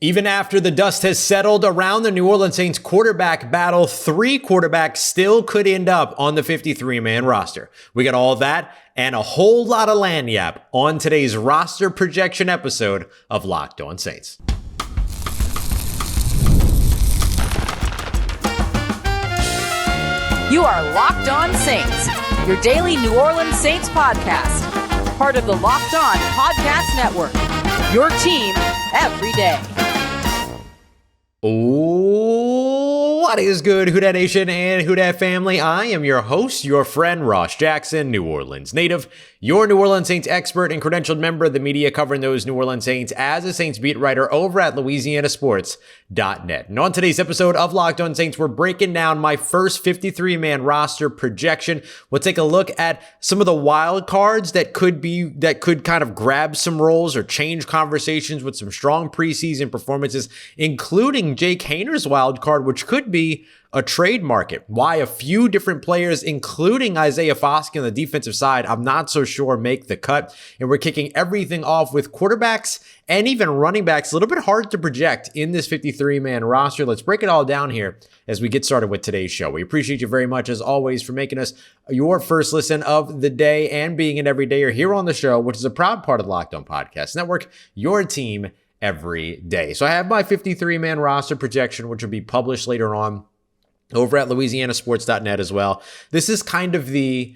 Even after the dust has settled around the New Orleans Saints quarterback battle, 3 quarterbacks still could end up on the 53-man roster. We got all of that and a whole lot of lagniappe on today's roster projection episode of Locked On Saints. You are Locked On Saints, your daily New Orleans Saints podcast. Part of the Locked On Podcast Network, your team every day. What is good, Who Dat Nation and Who Dat family? I am your host, your friend, Ross Jackson, New Orleans native, your New Orleans Saints expert and credentialed member of the media covering those New Orleans Saints as a Saints beat writer over at LouisianaSports.net. And on today's episode of Locked On Saints, we're breaking down my first 53-man roster projection. We'll take a look at some of the wild cards that could kind of grab some roles or change conversations with some strong preseason performances, including Jake Haener's wild card, which could be a trade market. Why a few different players, including Isaiah Foskey on the defensive side, I'm not so sure make the cut. And we're kicking everything off with quarterbacks and even running backs. A little bit hard to project in this 53-man roster. Let's break it all down here as we get started with today's show. We appreciate you very much, as always, for making us your first listen of the day and being an everydayer here on the show, which is a proud part of the Locked On Podcast Network, your team every day. So I have my 53-man roster projection, which will be published later on over at LouisianaSports.net as well. This is kind of the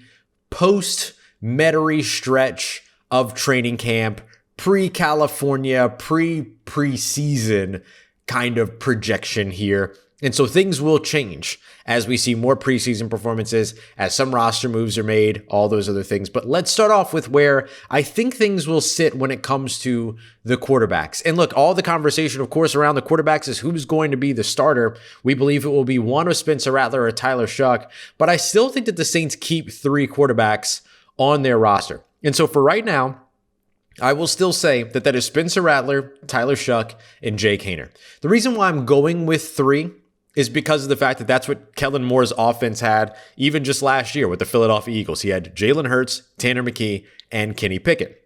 post-Metairie stretch of training camp, pre-California, preseason kind of projection here. And so things will change as we see more preseason performances, as some roster moves are made, all those other things. But let's start off with where I think things will sit when it comes to the quarterbacks. And look, all the conversation, of course, around the quarterbacks is who's going to be the starter. We believe it will be one of Spencer Rattler or Tyler Shough, but I still think that the Saints keep 3 quarterbacks on their roster. And so for right now, I will still say that is Spencer Rattler, Tyler Shough, and Jake Haener. The reason why I'm going with 3 is because of the fact that that's what Kellen Moore's offense had even just last year with the Philadelphia Eagles. He had Jalen Hurts, Tanner McKee, and Kenny Pickett.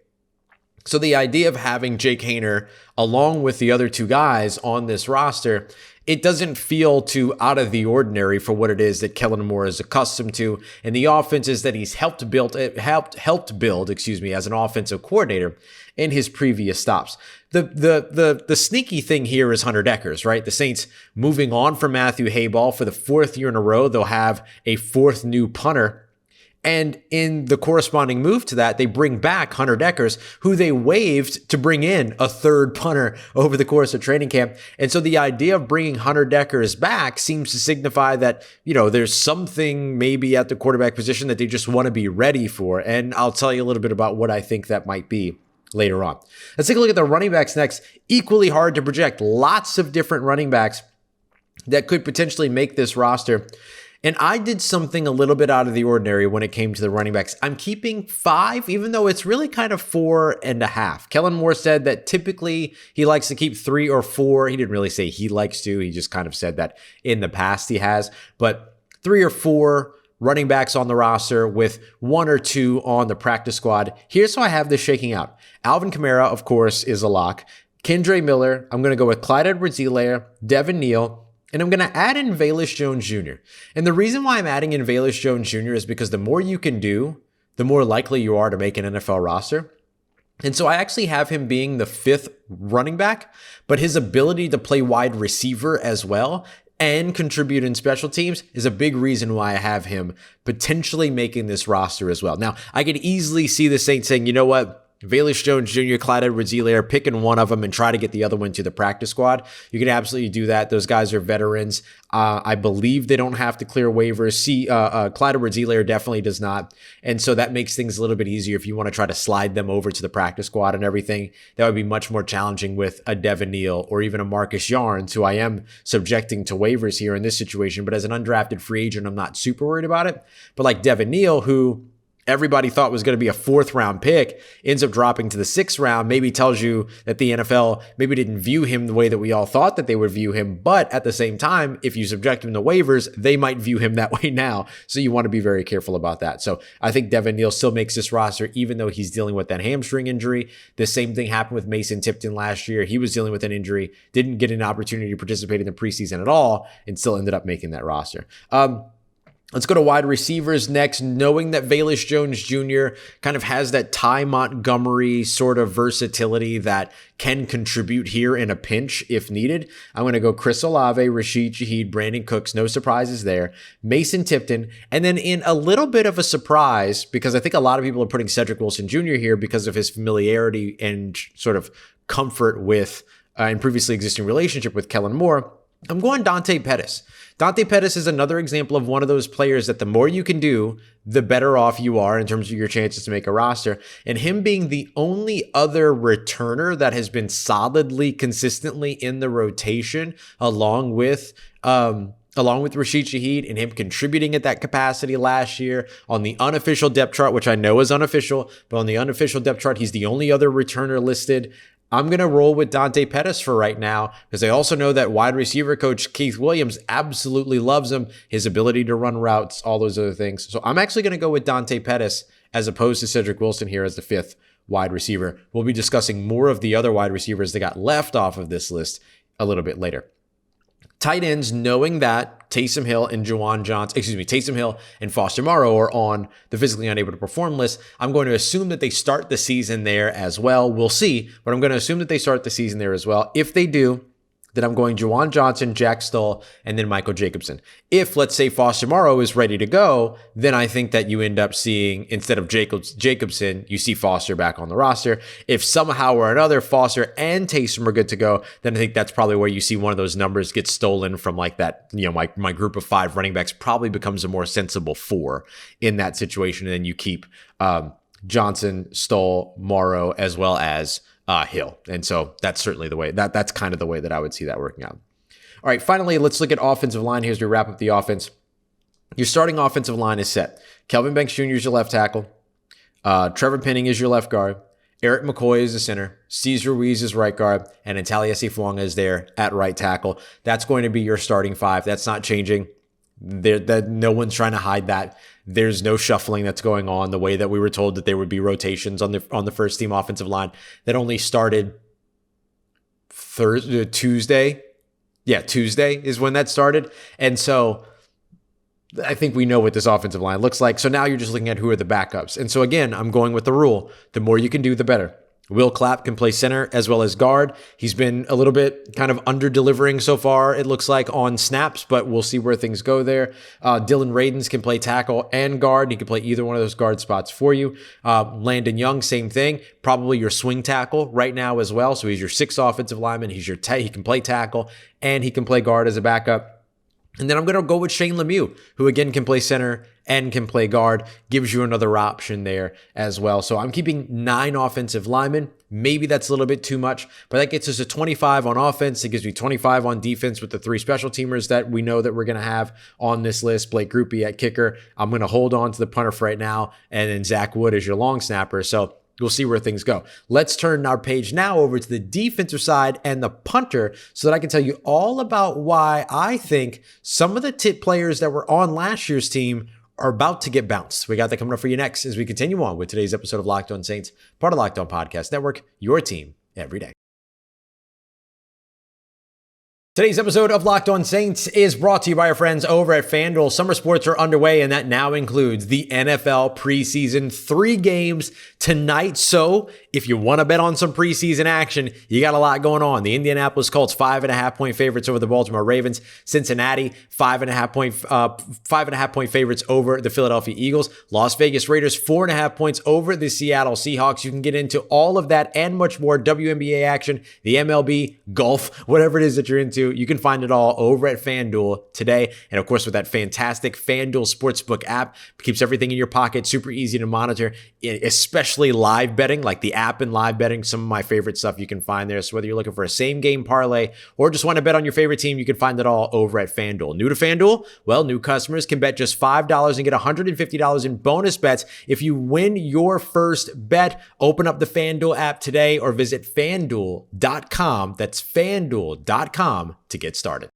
So the idea of having Jake Haener along with the other 2 guys on this roster, it doesn't feel too out of the ordinary for what it is that Kellen Moore is accustomed to, and the offenses that he's helped build as an offensive coordinator in his previous stops. The sneaky thing here is Hunter Dekkers, right? The Saints moving on from Matthew Hayball for the 4th year in a row. They'll have a 4th new punter. And in the corresponding move to that, they bring back Hunter Dekkers, who they waived to bring in a 3rd punter over the course of training camp. And so the idea of bringing Hunter Dekkers back seems to signify that, there's something maybe at the quarterback position that they just want to be ready for. And I'll tell you a little bit about what I think that might be later on. Let's take a look at the running backs next. Equally hard to project. Lots of different running backs that could potentially make this roster. And I did something a little bit out of the ordinary when it came to the running backs. I'm keeping 5, even though it's really kind of 4.5. Kellen Moore said that typically he likes to keep 3 or 4. He didn't really say he likes to. He just kind of said that in the past he has. But 3 or 4 running backs on the roster with 1 or 2 on the practice squad. Here's how I have this shaking out. Alvin Kamara, of course, is a lock. Kendre Miller, I'm going to go with Clyde Edwards-Helaire, Devin Neal, and I'm going to add in Velus Jones Jr. And the reason why I'm adding in Velus Jones Jr. is because the more you can do, the more likely you are to make an NFL roster. And so I actually have him being the 5th running back, but his ability to play wide receiver as well and contribute in special teams is a big reason why I have him potentially making this roster as well. Now, I could easily see the Saints saying, you know what? Velus Jones Jr., Clyde Edwards-Helaire, picking one of them and try to get the other one to the practice squad. You can absolutely do that. Those guys are veterans. I believe they don't have to clear waivers. Clyde Edwards-Helaire definitely does not. And so that makes things a little bit easier if you want to try to slide them over to the practice squad and everything. That would be much more challenging with a Devin Neal or even a Marcus Yarns, who I am subjecting to waivers here in this situation. But as an undrafted free agent, I'm not super worried about it. But like Devin Neal, who everybody thought was going to be a 4th round pick, ends up dropping to the 6th round, maybe tells you that the NFL maybe didn't view him the way that we all thought that they would view him. But at the same time, if you subject him to waivers, they might view him that way now. So you want to be very careful about that. So I think Devin Neal still makes this roster, even though he's dealing with that hamstring injury. The same thing happened with Mason Tipton last year. He was dealing with an injury, didn't get an opportunity to participate in the preseason at all, and still ended up making that roster. Let's go to wide receivers next. Knowing that Velus Jones Jr. kind of has that Ty Montgomery sort of versatility that can contribute here in a pinch if needed, I'm going to go Chris Olave, Rashid Shaheed, Brandin Cooks. No surprises there. Mason Tipton. And then in a little bit of a surprise, because I think a lot of people are putting Cedric Wilson Jr. here because of his familiarity and sort of comfort with and previously existing relationship with Kellen Moore, I'm going Dante Pettis. Dante Pettis is another example of one of those players that the more you can do, the better off you are in terms of your chances to make a roster. And him being the only other returner that has been solidly, consistently in the rotation, along with Rashid Shaheed, and him contributing at that capacity last year on the unofficial depth chart, which I know is unofficial, but on the unofficial depth chart, he's the only other returner listed. I'm going to roll with Dante Pettis for right now, because I also know that wide receiver coach Keith Williams absolutely loves him, his ability to run routes, all those other things. So I'm actually going to go with Dante Pettis as opposed to Cedric Wilson here as the 5th wide receiver. We'll be discussing more of the other wide receivers that got left off of this list a little bit later. Tight ends, knowing that Taysom Hill and Foster Moreau are on the physically unable to perform list, I'm going to assume that they start the season there as well. We'll see, but I'm going to assume that they start the season there as well. If they do, then I'm going Juwan Johnson, Jack Stoll, and then Michael Jacobson. If, let's say, Foster Moreau is ready to go, then I think that you end up seeing, instead of Jacobson, you see Foster back on the roster. If somehow or another Foster and Taysom are good to go, then I think that's probably where you see one of those numbers get stolen from like that, my group of 5 running backs probably becomes a more sensible 4 in that situation. And then you keep Johnson, Stoll, Morrow, as well as Hill. And so that's certainly the way that's kind of the way that I would see that working out. All right, finally, let's look at offensive line here as we wrap up the offense. Your starting offensive line is set. Kelvin Banks Jr. is your left tackle. Trevor Penning is your left guard. Eric McCoy is the center. Cesar Ruiz is right guard. And Ntaliese Fuanga is there at right tackle. That's going to be your starting 5. That's not changing. No one's trying to hide that. There's no shuffling that's going on the way that we were told that there would be rotations on the first team offensive line that only started Tuesday. Yeah, Tuesday is when that started. And so I think we know what this offensive line looks like. So now you're just looking at who are the backups. And so again, I'm going with the rule. The more you can do, the better. Will Clapp can play center as well as guard. He's been a little bit kind of under-delivering so far, it looks like, on snaps, but we'll see where things go there. Dylan Radins can play tackle and guard. He can play either one of those guard spots for you. Landon Young, same thing. Probably your swing tackle right now as well. So he's your 6th offensive lineman. He can play tackle and he can play guard as a backup. And then I'm going to go with Shane Lemieux, who again can play center and can play guard. Gives you another option there as well. So I'm keeping 9 offensive linemen. Maybe that's a little bit too much, but that gets us to 25 on offense. It gives me 25 on defense with the 3 special teamers that we know that we're going to have on this list. Blake Grupe at kicker. I'm going to hold on to the punter for right now. And then Zach Wood is your long snapper. So we'll see where things go. Let's turn our page now over to the defensive side and the punter so that I can tell you all about why I think some of the tip players that were on last year's team are about to get bounced. We got that coming up for you next as we continue on with today's episode of Locked On Saints, part of Locked On Podcast Network, your team every day. Today's episode of Locked On Saints is brought to you by our friends over at FanDuel. Summer sports are underway, and that now includes the NFL preseason. 3 games tonight. So if you want to bet on some preseason action, you got a lot going on. The Indianapolis Colts, 5.5-point favorites over the Baltimore Ravens. Cincinnati, 5.5-point favorites over the Philadelphia Eagles. Las Vegas Raiders, 4.5 points over the Seattle Seahawks. You can get into all of that and much more WNBA action, the MLB, golf, whatever it is that you're into. to. You can find it all over at FanDuel today. And of course, with that fantastic FanDuel Sportsbook app, it keeps everything in your pocket, super easy to monitor, especially live betting, like the app and live betting, some of my favorite stuff you can find there. So whether you're looking for a same game parlay or just want to bet on your favorite team, you can find it all over at FanDuel. New to FanDuel? Well, new customers can bet just $5 and get $150 in bonus bets if you win your first bet. Open up the FanDuel app today or visit FanDuel.com. That's FanDuel.com to get started.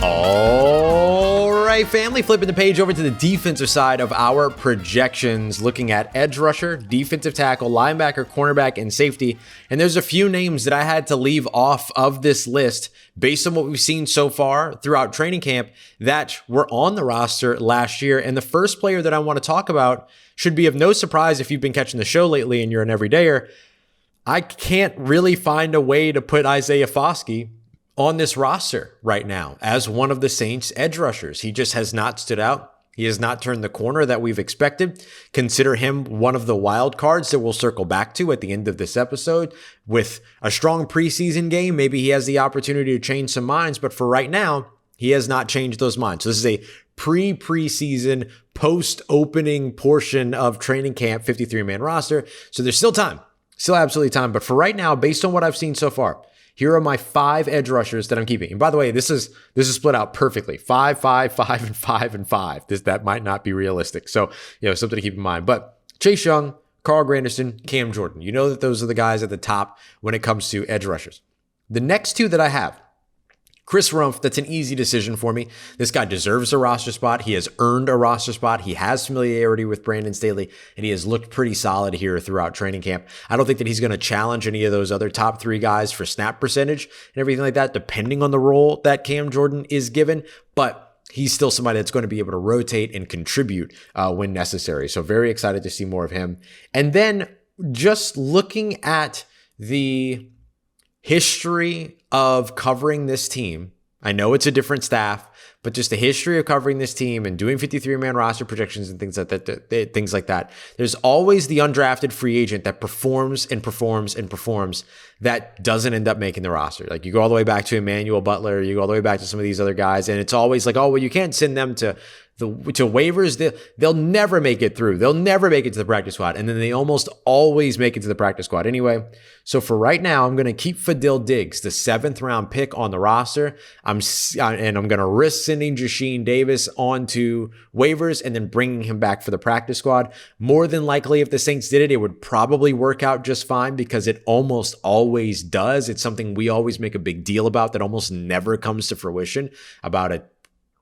All right, family, flipping the page over to the defensive side of our projections, looking at edge rusher, defensive tackle, linebacker, cornerback, and safety. And there's a few names that I had to leave off of this list based on what we've seen so far throughout training camp that were on the roster last year. And the first player that I want to talk about should be of no surprise if you've been catching the show lately and you're an everydayer. I can't really find a way to put Isaiah Foskey on this roster right now as one of the Saints edge rushers. He just has not stood out. He has not turned the corner that we've expected. Consider him one of the wild cards that we'll circle back to at the end of this episode. With a strong preseason game, maybe he has the opportunity to change some minds, but for right now, he has not changed those minds. So this is a preseason, post-opening portion of training camp, 53-man roster. So there's still time, still absolutely time. But for right now, based on what I've seen so far, here are my 5 edge rushers that I'm keeping. And by the way, this is split out perfectly. 5, 5, 5, and 5, and 5. That might not be realistic. So, something to keep in mind. But Chase Young, Carl Granderson, Cam Jordan. You know that those are the guys at the top when it comes to edge rushers. The next 2 that I have, Chris Rumph, that's an easy decision for me. This guy deserves a roster spot. He has earned a roster spot. He has familiarity with Brandon Staley, and he has looked pretty solid here throughout training camp. I don't think that he's going to challenge any of those other top 3 guys for snap percentage and everything like that, depending on the role that Cam Jordan is given, but he's still somebody that's going to be able to rotate and contribute when necessary. So very excited to see more of him. And then just looking at the history of covering this team. I know it's a different staff, but just the history of covering this team and doing 53-man roster projections and things like that. There's always the undrafted free agent that performs and performs and performs that doesn't end up making the roster. Like you go all the way back to Emmanuel Butler, you go all the way back to some of these other guys, and it's always like, oh, well, you can't send them to waivers. They'll never make it through. They'll never make it to the practice squad. And then they almost always make it to the practice squad anyway. So for right now, I'm going to keep Fadil Diggs, the 7th round pick, on the roster. I'm going to risk sending Jasheen Davis onto waivers and then bringing him back for the practice squad. More than likely, if the Saints did it, it would probably work out just fine because it almost always does. It's something we always make a big deal about that almost never comes to fruition, about a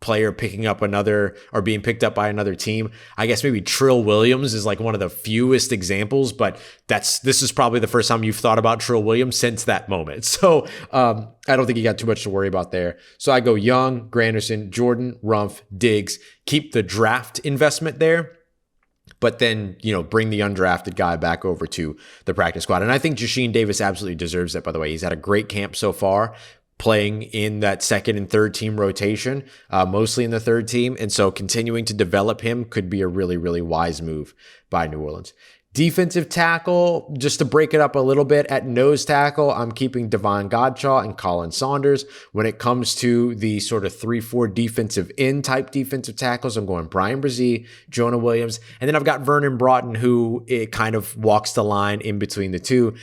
player picking up another or being picked up by another team. I guess maybe Trill Williams is like one of the fewest examples, but this is probably the first time you've thought about Trill Williams since that moment. So I don't think you got too much to worry about there. So I go Young, Granderson, Jordan, Rumph, Diggs, keep the draft investment there, but then, bring the undrafted guy back over to the practice squad. And I think Jasheen Davis absolutely deserves it, by the way. He's had a great camp so far, playing in that second and third team rotation, mostly in the third team. And so continuing to develop him could be a really, really wise move by New Orleans. Defensive tackle, just to break it up a little bit, at nose tackle, I'm keeping Devon Godshaw and Colin Saunders. When it comes to the sort of 3-4 defensive end type defensive tackles, I'm going Bryan Bresee, Jonah Williams, and then I've got Vernon Broughton, who it kind of walks the line in between the two.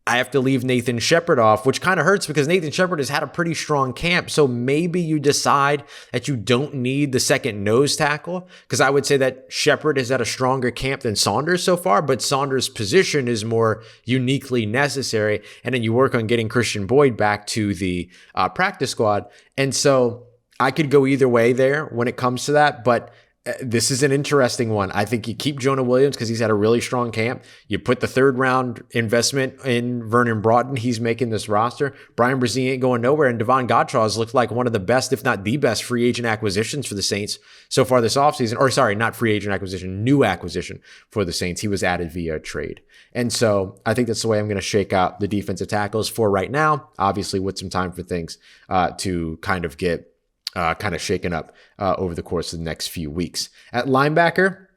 I have to leave Nathan Shepard off, which kind of hurts because Nathan Shepard has had a pretty strong camp. So maybe you decide that you don't need the second nose tackle, because I would say that Shepard has had a stronger camp than Saunders so far, but Saunders' position is more uniquely necessary. And then you work on getting Christian Boyd back to the practice squad. And so I could go either way there when it comes to that, but this is an interesting one. I think you keep Jonah Williams because he's had a really strong camp. You put the 3rd round investment in Vernon Broughton. He's making this roster. Bryan Bresee ain't going nowhere. And Devon Godshaw has looked like one of the best, if not the best, free agent acquisitions for the Saints so far this offseason. Or sorry, not free agent acquisition, new acquisition for the Saints. He was added via trade. And so I think that's the way I'm going to shake out the defensive tackles for right now, obviously with some time for things to kind of get shaken up over the course of the next few weeks. At linebacker,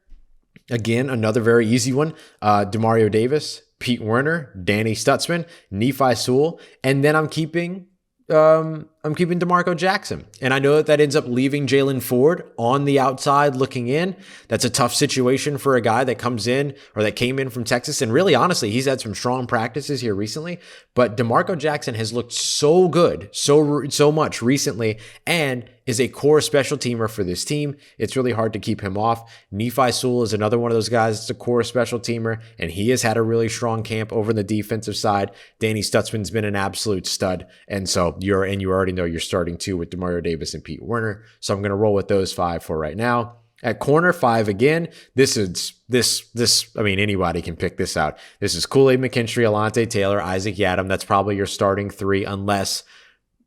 again, another very easy one. Demario Davis, Pete Werner, Danny Stutzman, Nephi Sewell, and then I'm keeping DeMarco Jackson. And I know that ends up leaving Jalen Ford on the outside looking in. That's a tough situation for a guy that comes in or that came in from Texas. And really, honestly, he's had some strong practices here recently. But DeMarco Jackson has looked so good, so much recently, and is a core special teamer for this team. It's really hard to keep him off. Nephi Sewell is another one of those guys that's a core special teamer, and he has had a really strong camp over the defensive side. Danny Stutzman's been an absolute stud. And so you already know you're starting two with Demario Davis and Pete Werner. So I'm going to roll with those five for right now. At corner, five again. I mean, anybody can pick this out. This is Kool-Aid McKinstry, Alontae Taylor, Isaac Yiadom. That's probably your starting three unless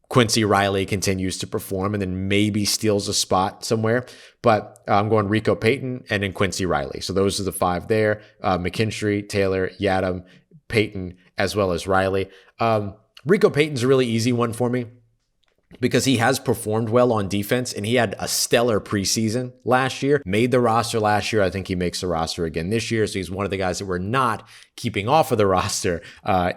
Quincy Riley continues to perform and then maybe steals a spot somewhere. But I'm going Rico Payton and then Quincy Riley. So those are the five there. McKinstry, Taylor, Yiadom, Payton, as well as Riley. Rico Payton's a really easy one for me because he has performed well on defense and he had a stellar preseason last year, made the roster last year. I think he makes the roster again this year. So he's one of the guys that we're not keeping off of the roster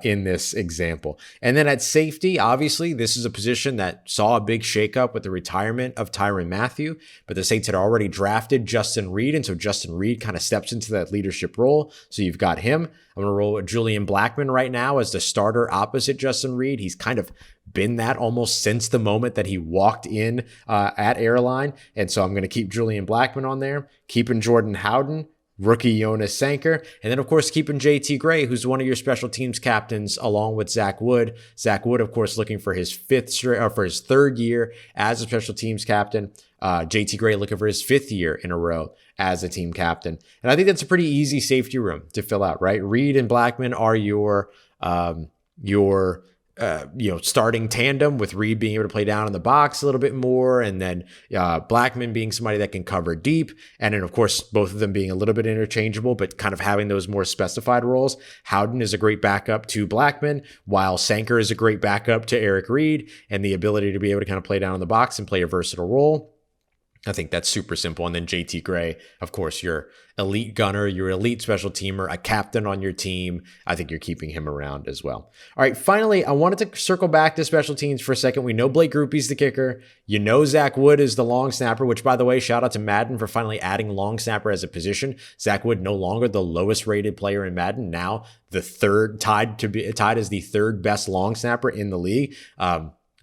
in this example. And then at safety, obviously, this is a position that saw a big shakeup with the retirement of Tyrann Mathieu, but the Saints had already drafted Justin Reed. And so Justin Reed kind of steps into that leadership role. So you've got him. I'm going to roll with Julian Blackmon right now as the starter opposite Justin Reed. He's kind of been that almost since the moment that he walked in at Airline. And so I'm going to keep Julian Blackmon on there, keeping Jordan Howden, rookie Jonas Sanker, and then, of course, keeping JT Gray, who's one of your special teams captains, along with Zach Wood. Zach Wood, of course, looking for his third year as a special teams captain. JT Gray looking for his fifth year in a row as a team captain. And I think that's a pretty easy safety room to fill out, right? Reed and Blackmon are your starting tandem, with Reed being able to play down in the box a little bit more, and then Blackmon being somebody that can cover deep, and then of course both of them being a little bit interchangeable, but kind of having those more specified roles. Howden is a great backup to Blackmon, while Sanker is a great backup to Eric Reed, and the ability to be able to kind of play down in the box and play a versatile role. I think that's super simple. And then JT Gray, of course, your elite gunner, your elite special teamer, a captain on your team. I think you're keeping him around as well. All right, finally, I wanted to circle back to special teams for a second. We know Blake Grupe's the kicker. You know Zach Wood is the long snapper, which, by the way, shout out to Madden for finally adding long snapper as a position. Zach Wood no longer the lowest rated player in Madden, now the third, tied as the third best long snapper in the league.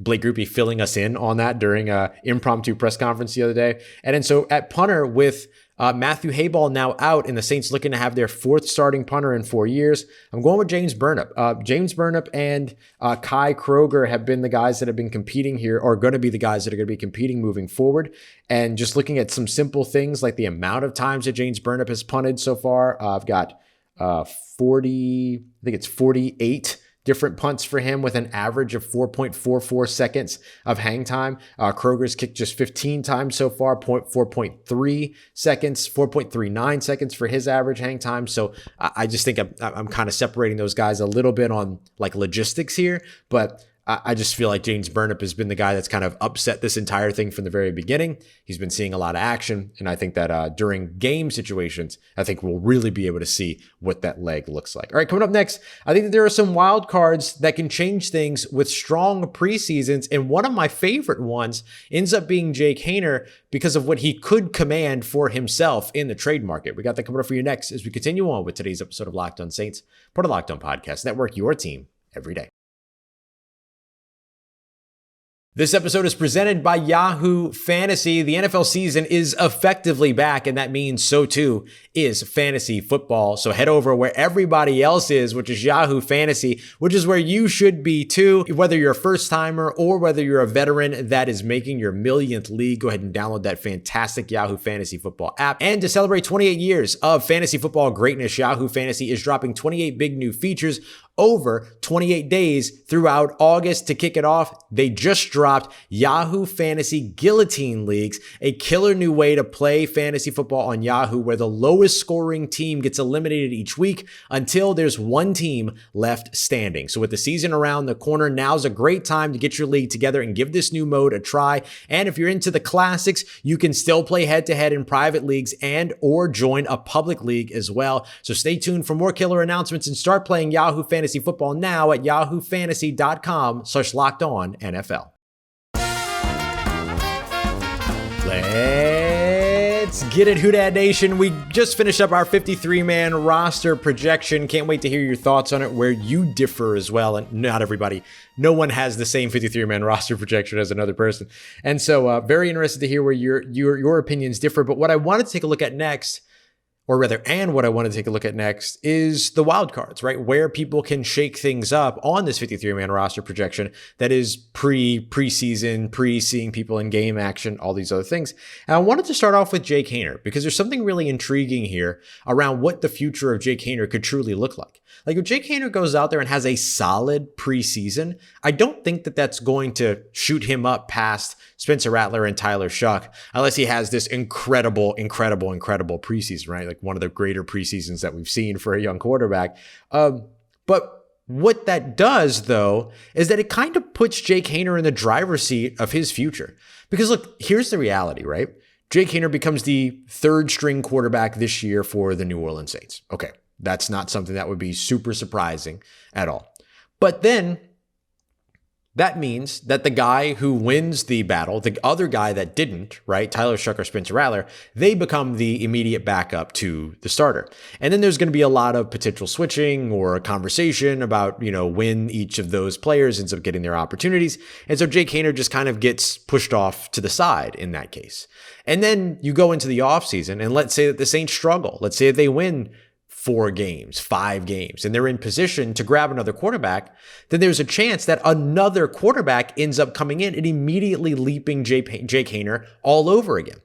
Blake Grupe filling us in on that during an impromptu press conference the other day. And then so at punter, with Matthew Hayball now out and the Saints looking to have their fourth starting punter in 4 years, I'm going with James Burnip. James Burnip and Kai Kroger have been the guys that have been competing here, or going to be the guys that are going to be competing moving forward. And just looking at some simple things like the amount of times that James Burnip has punted so far, I've got 48 different punts for him with an average of 4.44 seconds of hang time. Kroger's kicked just 15 times so far, 4.3 seconds, 4.39 seconds for his average hang time. So I just think I'm kind of separating those guys a little bit on like logistics here, but I just feel like James Burnip has been the guy that's kind of upset this entire thing from the very beginning. He's been seeing a lot of action, and I think that during game situations, I think we'll really be able to see what that leg looks like. All right, coming up next, I think that there are some wild cards that can change things with strong preseasons, and one of my favorite ones ends up being Jake Haener because of what he could command for himself in the trade market. We got that coming up for you next as we continue on with today's episode of Locked On Saints, part of Locked On Podcast Network, your team every day. This episode is presented by Yahoo Fantasy. The NFL season is effectively back, and that means so too is fantasy football. So head over where everybody else is, which is Yahoo Fantasy, which is where you should be too. Whether you're a first timer or whether you're a veteran that is making your millionth league, go ahead and download that fantastic Yahoo Fantasy Football app. And to celebrate 28 years of fantasy football greatness, Yahoo Fantasy is dropping 28 big new features over 28 days throughout August. To kick it off, they just dropped Yahoo Fantasy Guillotine Leagues, a killer new way to play fantasy football on Yahoo where the lowest scoring team gets eliminated each week until there's one team left standing. So with the season around the corner, now's a great time to get your league together and give this new mode a try. And if you're into the classics, you can still play head-to-head in private leagues and or join a public league as well. So stay tuned for more killer announcements and start playing Yahoo Fantasy Football now at yahoofantasy.com/lockedonnfl. Let's get it, Who Dat Nation. We just finished up our 53-man roster projection. Can't wait to hear your thoughts on it, where you differ as well. And not everybody, no one has the same 53-man roster projection as another person. And so very interested to hear where your opinions differ. But what I wanted to take a look at next, what I want to take a look at next is the wildcards, right? Where people can shake things up on this 53-man roster projection that is preseason, seeing people in game action, all these other things. And I wanted to start off with Jake Haener because there's something really intriguing here around what the future of Jake Haener could truly look like. Like if Jake Haener goes out there and has a solid preseason, I don't think that that's going to shoot him up past Spencer Rattler and Tyler Shough, unless he has this incredible preseason, right? Like one of the greater preseasons that we've seen for a young quarterback. But what that does, though, is that it kind of puts Jake Haener in the driver's seat of his future. Because look, here's the reality, right? Jake Haener becomes the third string quarterback this year for the New Orleans Saints. Okay, that's not something that would be super surprising at all. But then that means that the guy who wins the battle, the other guy that didn't, right, Tyler Shough or Spencer Rattler, they become the immediate backup to the starter. And then there's going to be a lot of potential switching or a conversation about, when each of those players ends up getting their opportunities. And so Jake Haener just kind of gets pushed off to the side in that case. And then you go into the offseason and let's say that the Saints struggle. Let's say that they win 4 games, 5 games, and they're in position to grab another quarterback, then there's a chance that another quarterback ends up coming in and immediately leaping Jake Haener all over again.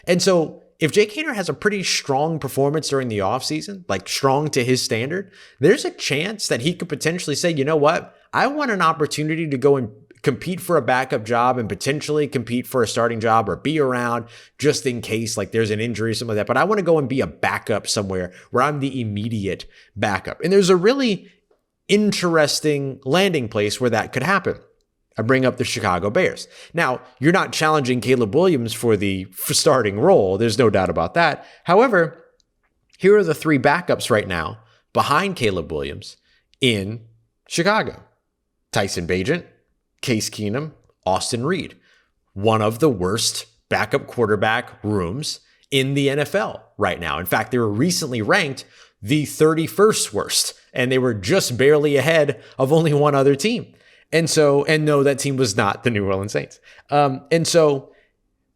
And so if Jake Haener has a pretty strong performance during the offseason, like strong to his standard, there's a chance that he could potentially say, you know what, I want an opportunity to go and compete for a backup job and potentially compete for a starting job or be around just in case like there's an injury or something like that. But I want to go and be a backup somewhere where I'm the immediate backup. And there's a really interesting landing place where that could happen. I bring up the Chicago Bears. Now, you're not challenging Caleb Williams for the starting role. There's no doubt about that. However, here are the 3 backups right now behind Caleb Williams in Chicago. Tyson Bagent, Case Keenum, Austin Reed. One of the worst backup quarterback rooms in the NFL right now. In fact, they were recently ranked the 31st worst, and they were just barely ahead of only one other team. And no, that team was not the New Orleans Saints. And so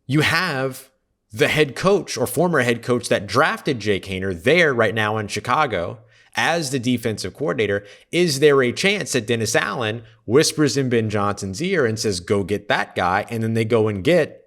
you have the head coach or former head coach that drafted Jake Haener there right now in Chicago as the defensive coordinator. Is there a chance that Dennis Allen whispers in Ben Johnson's ear and says, go get that guy, and then they go and get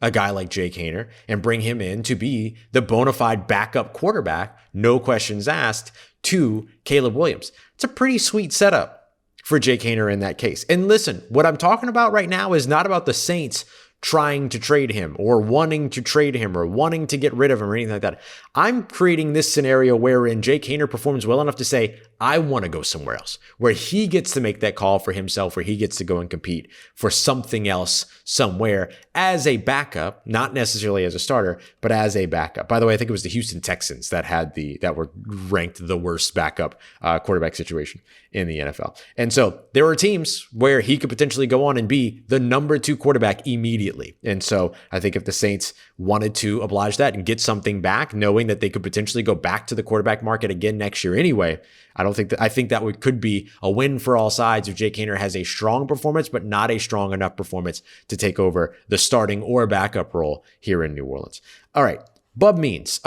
a guy like Jake Haener and bring him in to be the bona fide backup quarterback, no questions asked, to Caleb Williams? It's a pretty sweet setup for Jake Haener in that case. And listen, what I'm talking about right now is not about the Saints trying to trade him or wanting to trade him or wanting to get rid of him or anything like that. I'm creating this scenario wherein Jake Haener performs well enough to say, I want to go somewhere else, where he gets to make that call for himself, where he gets to go and compete for something else somewhere as a backup, not necessarily as a starter, but as a backup. By the way, I think it was the Houston Texans that were ranked the worst backup quarterback situation in the NFL. And so there are teams where he could potentially go on and be the number 2 quarterback immediately. And so I think if the Saints wanted to oblige that and get something back, knowing that they could potentially go back to the quarterback market again next year anyway, I think that could be a win for all sides if Jake Haener has a strong performance, but not a strong enough performance to take over the starting or backup role here in New Orleans. All right. Bub Means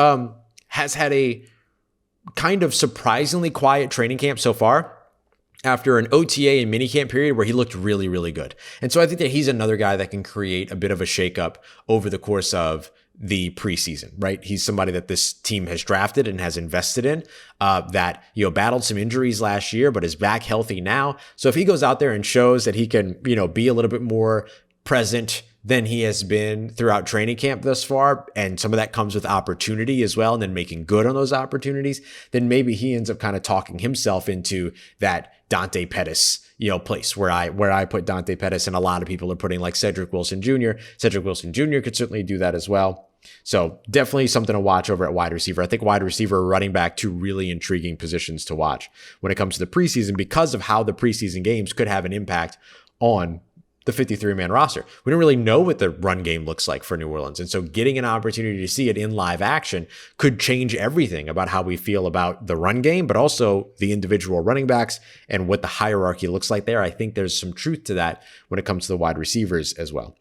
has had a kind of surprisingly quiet training camp so far, after an OTA and minicamp period where he looked really, really good. And so I think that he's another guy that can create a bit of a shakeup over the course of the preseason, right? He's somebody that this team has drafted and has invested in, that, battled some injuries last year, but is back healthy now. So if he goes out there and shows that he can, be a little bit more present than he has been throughout training camp thus far, and some of that comes with opportunity as well, and then making good on those opportunities, then maybe he ends up kind of talking himself into that Dante Pettis, place where I put Dante Pettis, and a lot of people are putting like Cedric Wilson Jr. Cedric Wilson Jr. could certainly do that as well. So definitely something to watch over at wide receiver. I think wide receiver, running back, two really intriguing positions to watch when it comes to the preseason, because of how the preseason games could have an impact on the 53-man roster. We don't really know what the run game looks like for New Orleans. And so getting an opportunity to see it in live action could change everything about how we feel about the run game, but also the individual running backs and what the hierarchy looks like there. I think there's some truth to that when it comes to the wide receivers as well.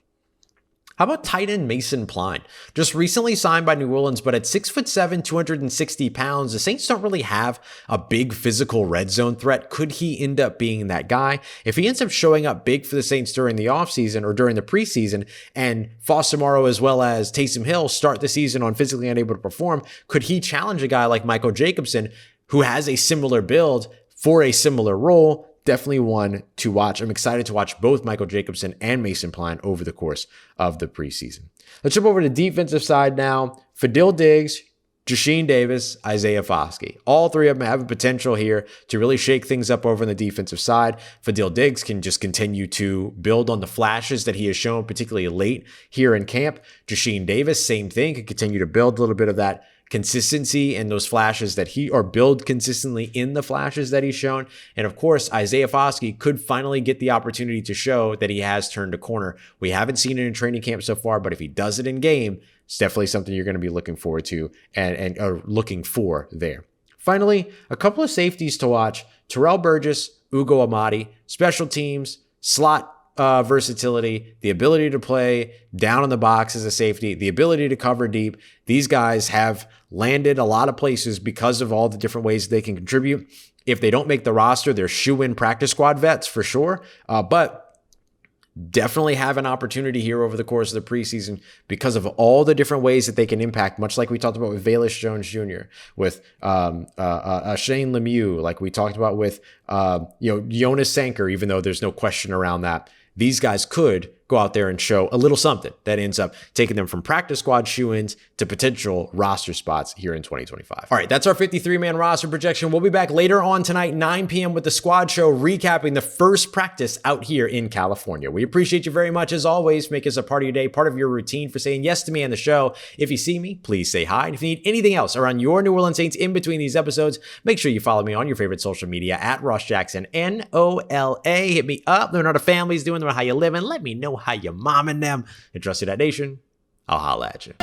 How about tight end Mason Pline? Just recently signed by New Orleans, but at 6'7", 260 pounds, the Saints don't really have a big physical red zone threat. Could he end up being that guy? If he ends up showing up big for the Saints during the offseason or during the preseason, and Foster Moreau as well as Taysom Hill start the season on physically unable to perform, could he challenge a guy like Michael Jacobson, who has a similar build for a similar role? Definitely one to watch. I'm excited to watch both Michael Jacobson and Mason Pline over the course of the preseason. Let's jump over to the defensive side now. Fadil Diggs, Jasheen Davis, Isaiah Foskey. All three of them have a potential here to really shake things up over on the defensive side. Fadil Diggs can just continue to build on the flashes that he has shown, particularly late here in camp. Jasheen Davis, same thing, can continue to build a little bit of that consistency and those flashes that build consistently in the flashes that he's shown. And of course, Isaiah Foskey could finally get the opportunity to show that he has turned a corner. We haven't seen it in training camp so far, but if he does it in game, it's definitely something you're going to be looking forward to and looking for there. Finally, a couple of safeties to watch. Terrell Burgess, Ugo Amadi, special teams, slot versatility, the ability to play down in the box as a safety, the ability to cover deep. These guys have landed a lot of places because of all the different ways they can contribute. If they don't make the roster, they're shoe-in practice squad vets for sure, but definitely have an opportunity here over the course of the preseason because of all the different ways that they can impact, much like we talked about with Velus Jones Jr., with Shane Lemieux, like we talked about with Jonas Sanker, even though there's no question around that. These guys could go out there and show a little something that ends up taking them from practice squad shoe-ins to potential roster spots here in 2025. All right, that's our 53-man roster projection. We'll be back later on tonight, 9 p.m. with the Squad Show, recapping the first practice out here in California. We appreciate you very much, as always. Make us a part of your day, part of your routine for saying yes to me on the show. If you see me, please say hi. And if you need anything else around your New Orleans Saints in between these episodes, make sure you follow me on your favorite social media at Ross Jackson, NOLA. Hit me up. Learn how the family's doing, learn how you living. Let me know how you momming them. And Trust You That Nation, I'll holla at you.